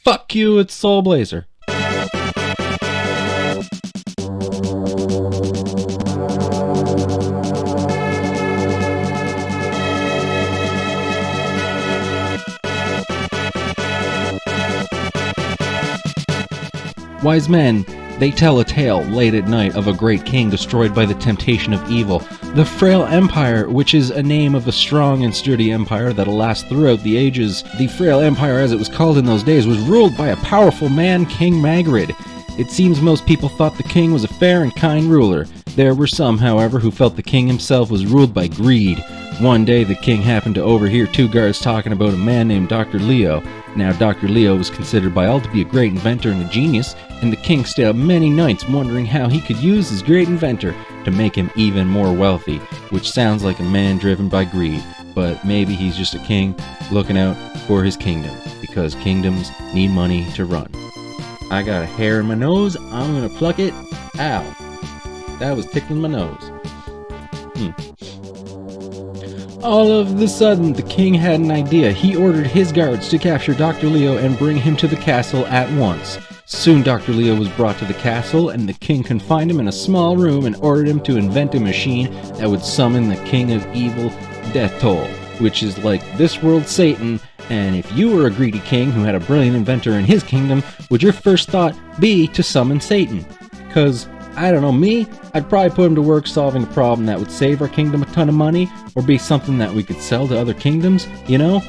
Fuck you, it's Soul Blazer. Wise men, they tell a tale late at night of a great king destroyed by the temptation of evil. The frail empire, which is a name of a strong and sturdy empire that'll last throughout the ages. The frail empire, as it was called in those days, was ruled by a powerful man, King Magrid. It seems most people thought the king was a fair and kind ruler. There were some, however, who felt the king himself was ruled by greed. One day, the king happened to overhear two guards talking about a man named Dr. Leo. Now, Dr. Leo was considered by all to be a great inventor and a genius, and the king stayed up many nights wondering how he could use his great inventor to make him even more wealthy, which sounds like a man driven by greed, but maybe he's just a king looking out for his kingdom, because kingdoms need money to run. I got a hair in my nose, I'm gonna pluck it. Ow. That was tickling my nose. All of a sudden, the king had an idea. He ordered his guards to capture Dr. Leo and bring him to the castle at once. Soon Dr. Leo was brought to the castle, and the king confined him in a small room and ordered him to invent a machine that would summon the king of evil, Death Toll, which is like this world's Satan. And if you were a greedy king who had a brilliant inventor in his kingdom, would your first thought be to summon Satan? Because, I don't know, me, I'd probably put him to work solving a problem that would save our kingdom a ton of money, or be something that we could sell to other kingdoms, you know?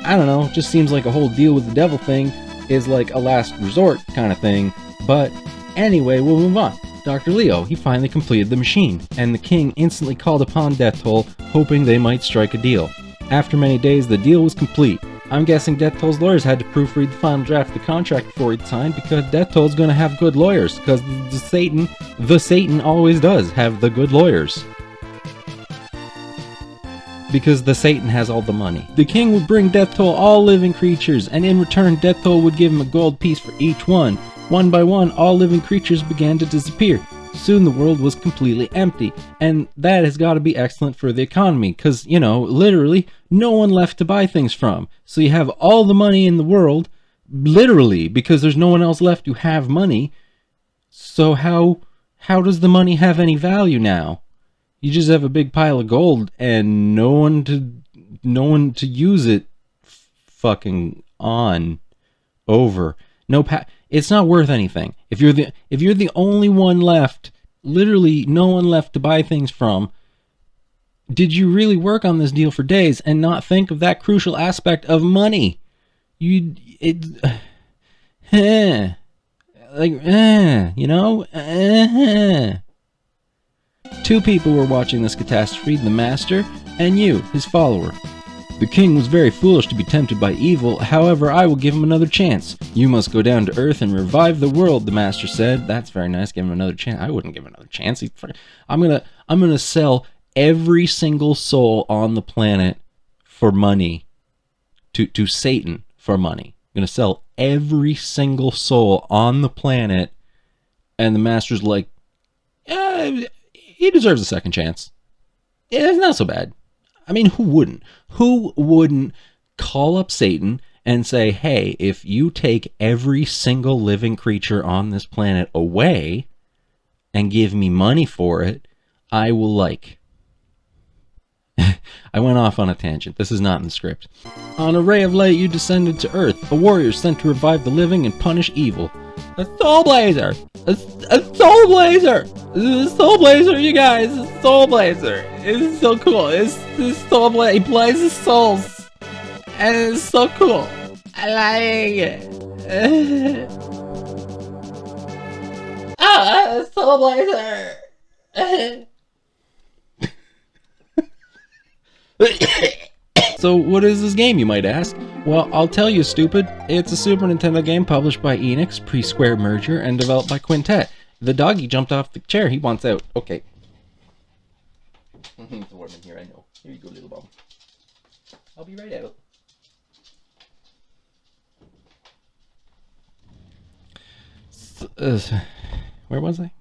I don't know, just seems like a whole deal with the devil thing is like a last resort kind of thing. But anyway, we'll move on. Dr. Leo, he finally completed the machine, and the king instantly called upon Death Toll, hoping they might strike a deal. After many days, the deal was complete. I'm guessing Death Toll's lawyers had to proofread the final draft of the contract before he'd signed, because Death Toll's gonna have good lawyers, because the Satan always does have the good lawyers. Because the Satan has all the money. The king would bring Death Toll all living creatures, and in return Death Toll would give him a gold piece for each one. One by one, all living creatures began to disappear. Soon the world was completely empty, and that has got to be excellent for the economy, because, you know, literally, no one left to buy things from. So you have all the money in the world, literally, because there's no one else left to have money. So how does the money have any value now? You just have a big pile of gold and no one to use it fucking on over. It's not worth anything. If you're the only one left, literally no one left to buy things from, did you really work on this deal for days and not think of that crucial aspect of money? You know? Two people were watching this catastrophe, the master and you, his follower. The king was very foolish to be tempted by evil, however I will give him another chance. You must go down to earth and revive the world, the master said. That's very nice, give him another chance. I wouldn't give him another chance. I'm gonna sell every single soul on the planet for money. To Satan for money. I'm gonna sell every single soul on the planet, and the master's like, he deserves a second chance. Yeah, it's not so bad. I mean, who wouldn't? Who wouldn't call up Satan and say, hey, if you take every single living creature on this planet away and give me money for it, I will like... I went off on a tangent. This is not in the script. On a ray of light you descended to earth, a warrior sent to revive the living and punish evil. A Soul Blazer! A Soul Blazer! This is Soul Blazer, you guys! It's Soul Blazer! It's so cool. It's Soul Blazer. He blazes souls. And it's so cool. I like it. Soul Blazer! So what is this game, you might ask? Well, I'll tell you, stupid. It's a Super Nintendo game published by Enix, pre-Square merger, and developed by Quintet. The doggy jumped off the chair. He wants out. Okay. It's warm in here, I know. Here you go, little bum. I'll be right out. Where was I?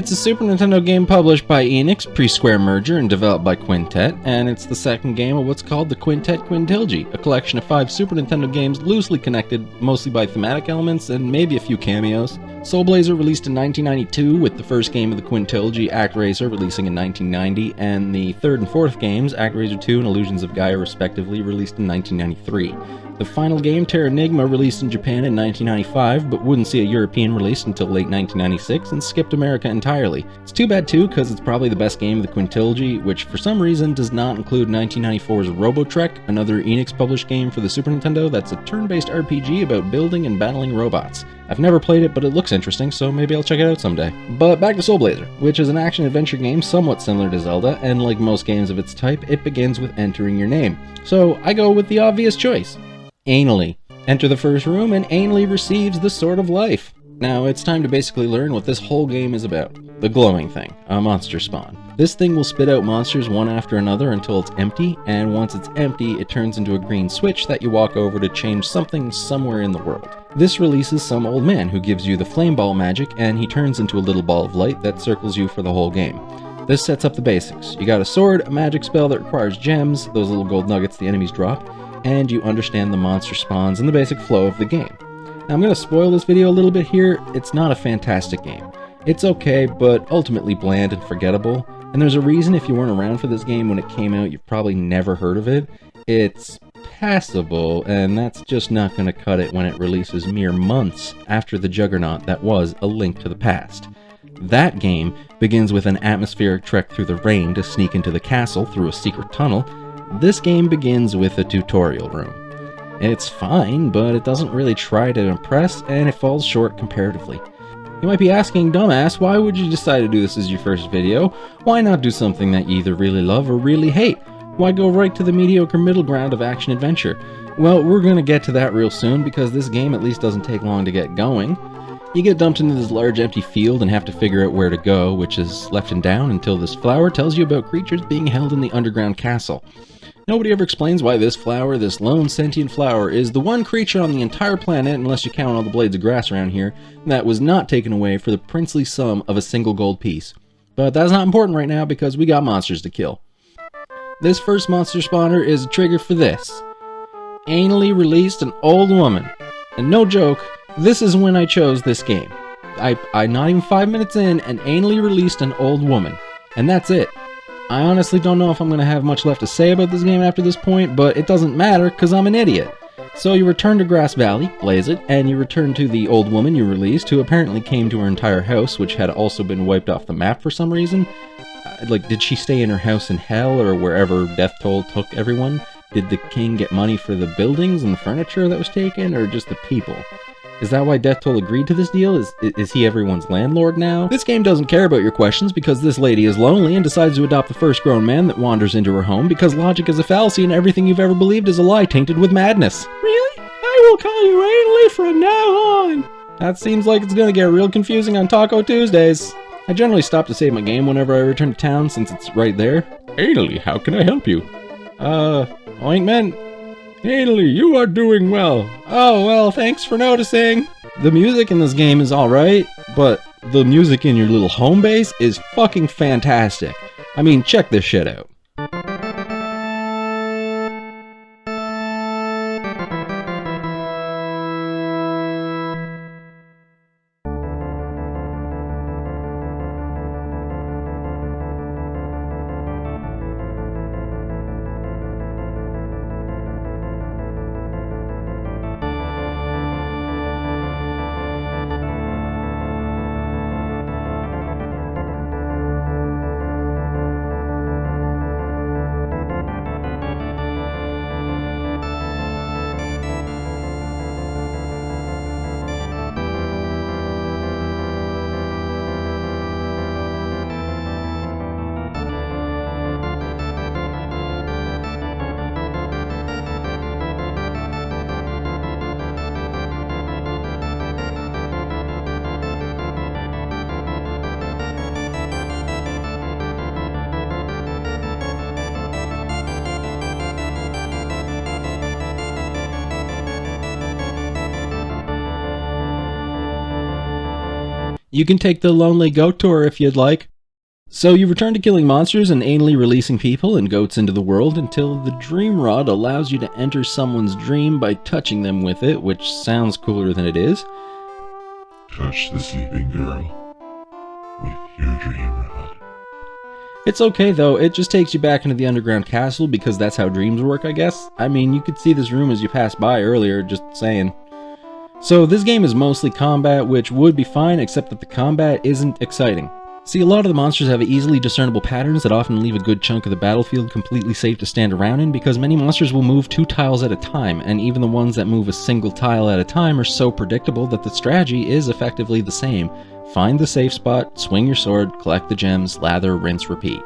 It's a Super Nintendo game published by Enix, pre-Square merger, and developed by Quintet, and it's the second game of what's called the Quintet Quintilgy, a collection of 5 Super Nintendo games loosely connected, mostly by thematic elements and maybe a few cameos. Soul Blazer released in 1992, with the first game of the Quintilgy, ActRaiser, releasing in 1990, and the third and fourth games, ActRaiser 2 and Illusions of Gaia respectively, released in 1993. The final game, Terranigma, released in Japan in 1995, but wouldn't see a European release until late 1996 and skipped America entirely. It's too bad too, because it's probably the best game of the Quintilgy, which for some reason does not include 1994's Robotrek, another Enix-published game for the Super Nintendo that's a turn-based RPG about building and battling robots. I've never played it, but it looks interesting, so maybe I'll check it out someday. But back to Soul Blazer, which is an action-adventure game somewhat similar to Zelda, and like most games of its type, it begins with entering your name. So I go with the obvious choice. Anally. Enter the first room and anally receives the Sword of Life. Now it's time to basically learn what this whole game is about. The glowing thing, a monster spawn. This thing will spit out monsters one after another until it's empty, and once it's empty, it turns into a green switch that you walk over to change something somewhere in the world. This releases some old man who gives you the flame ball magic, and he turns into a little ball of light that circles you for the whole game. This sets up the basics. You got a sword, a magic spell that requires gems, those little gold nuggets the enemies drop, and you understand the monster spawns and the basic flow of the game. Now I'm going to spoil this video a little bit here. It's not a fantastic game. It's okay, but ultimately bland and forgettable, and there's a reason if you weren't around for this game when it came out, you've probably never heard of it. It's passable, and that's just not going to cut it when it releases mere months after the juggernaut that was A Link to the Past. That game begins with an atmospheric trek through the rain to sneak into the castle through a secret tunnel. This game begins with a tutorial room. It's fine, but it doesn't really try to impress, and it falls short comparatively. You might be asking, dumbass, why would you decide to do this as your first video? Why not do something that you either really love or really hate? Why go right to the mediocre middle ground of action-adventure? Well, we're gonna get to that real soon, because this game at least doesn't take long to get going. You get dumped into this large empty field and have to figure out where to go, which is left and down until this flower tells you about creatures being held in the underground castle. Nobody ever explains why this flower, this lone sentient flower, is the one creature on the entire planet, unless you count all the blades of grass around here, that was not taken away for the princely sum of a single gold piece. But that's not important right now because we got monsters to kill. This first monster spawner is a trigger for this. Anally released an old woman. And no joke, this is when I chose this game. I not even 5 minutes in and anally released an old woman. And that's it. I honestly don't know if I'm going to have much left to say about this game after this point, but it doesn't matter because I'm an idiot. So you return to Grass Valley, blaze it, and you return to the old woman you released, who apparently came to her entire house, which had also been wiped off the map for some reason. Did she stay in her house in hell or wherever Death Toll took everyone? Did the king get money for the buildings and the furniture that was taken, or just the people? Is that why Death Toll agreed to this deal? Is he everyone's landlord now? This game doesn't care about your questions because this lady is lonely and decides to adopt the first grown man that wanders into her home because logic is a fallacy and everything you've ever believed is a lie tainted with madness. Really? I will call you Anally from now on. That seems like it's gonna get real confusing on Taco Tuesdays. I generally stop to save my game whenever I return to town since it's right there. Anally, how can I help you? Ointment? Anally, you are doing well. Oh, well, thanks for noticing. The music in this game is alright, but the music in your little home base is fucking fantastic. I mean, check this shit out. You can take the Lonely Goat tour if you'd like. So you return to killing monsters and anally releasing people and goats into the world until the Dream Rod allows you to enter someone's dream by touching them with it, which sounds cooler than it is. Touch the sleeping girl with your Dream Rod. It's okay though, it just takes you back into the underground castle because that's how dreams work, I guess. I mean, you could see this room as you passed by earlier, just saying. So this game is mostly combat, which would be fine, except that the combat isn't exciting. See, a lot of the monsters have easily discernible patterns that often leave a good chunk of the battlefield completely safe to stand around in, because many monsters will move 2 tiles at a time, and even the ones that move a single tile at a time are so predictable that the strategy is effectively the same. Find the safe spot, swing your sword, collect the gems, lather, rinse, repeat.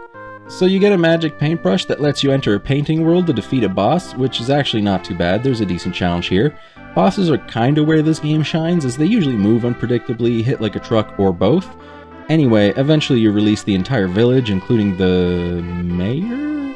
So you get a magic paintbrush that lets you enter a painting world to defeat a boss, which is actually not too bad. There's a decent challenge here. Bosses are kinda where this game shines, as they usually move unpredictably, hit like a truck, or both. Anyway, eventually you release the entire village, including the mayor?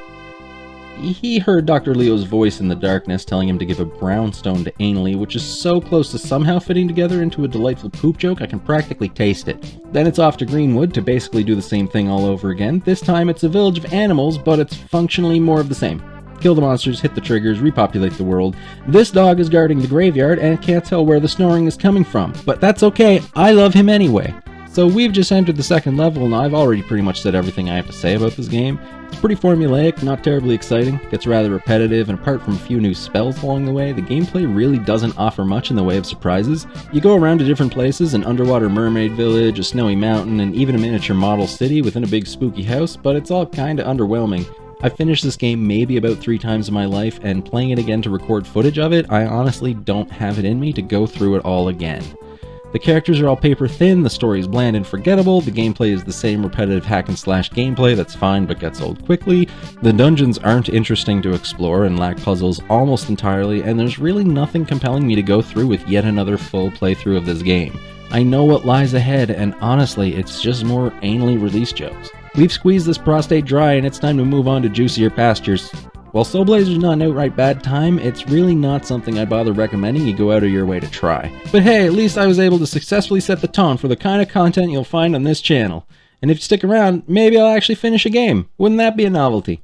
He heard Dr. Leo's voice in the darkness telling him to give a brownstone to Ainley, which is so close to somehow fitting together into a delightful poop joke I can practically taste it. Then it's off to Greenwood to basically do the same thing all over again. This time it's a village of animals, but it's functionally more of the same. Kill the monsters, hit the triggers, repopulate the world. This dog is guarding the graveyard and can't tell where the snoring is coming from, but that's okay, I love him anyway. So we've just entered the second level, and I've already pretty much said everything I have to say about this game. It's pretty formulaic, not terribly exciting, gets rather repetitive, and apart from a few new spells along the way, the gameplay really doesn't offer much in the way of surprises. You go around to different places, an underwater mermaid village, a snowy mountain, and even a miniature model city within a big spooky house, but it's all kinda underwhelming. I've finished this game maybe about 3 times in my life, and playing it again to record footage of it, I honestly don't have it in me to go through it all again. The characters are all paper thin, the story is bland and forgettable, the gameplay is the same repetitive hack and slash gameplay that's fine but gets old quickly, the dungeons aren't interesting to explore and lack puzzles almost entirely, and there's really nothing compelling me to go through with yet another full playthrough of this game. I know what lies ahead, and honestly, it's just more anally release jokes. We've squeezed this prostate dry and it's time to move on to juicier pastures. While Soul Blazer's not an outright bad time, it's really not something I'd bother recommending you go out of your way to try. But hey, at least I was able to successfully set the tone for the kind of content you'll find on this channel. And if you stick around, maybe I'll actually finish a game. Wouldn't that be a novelty?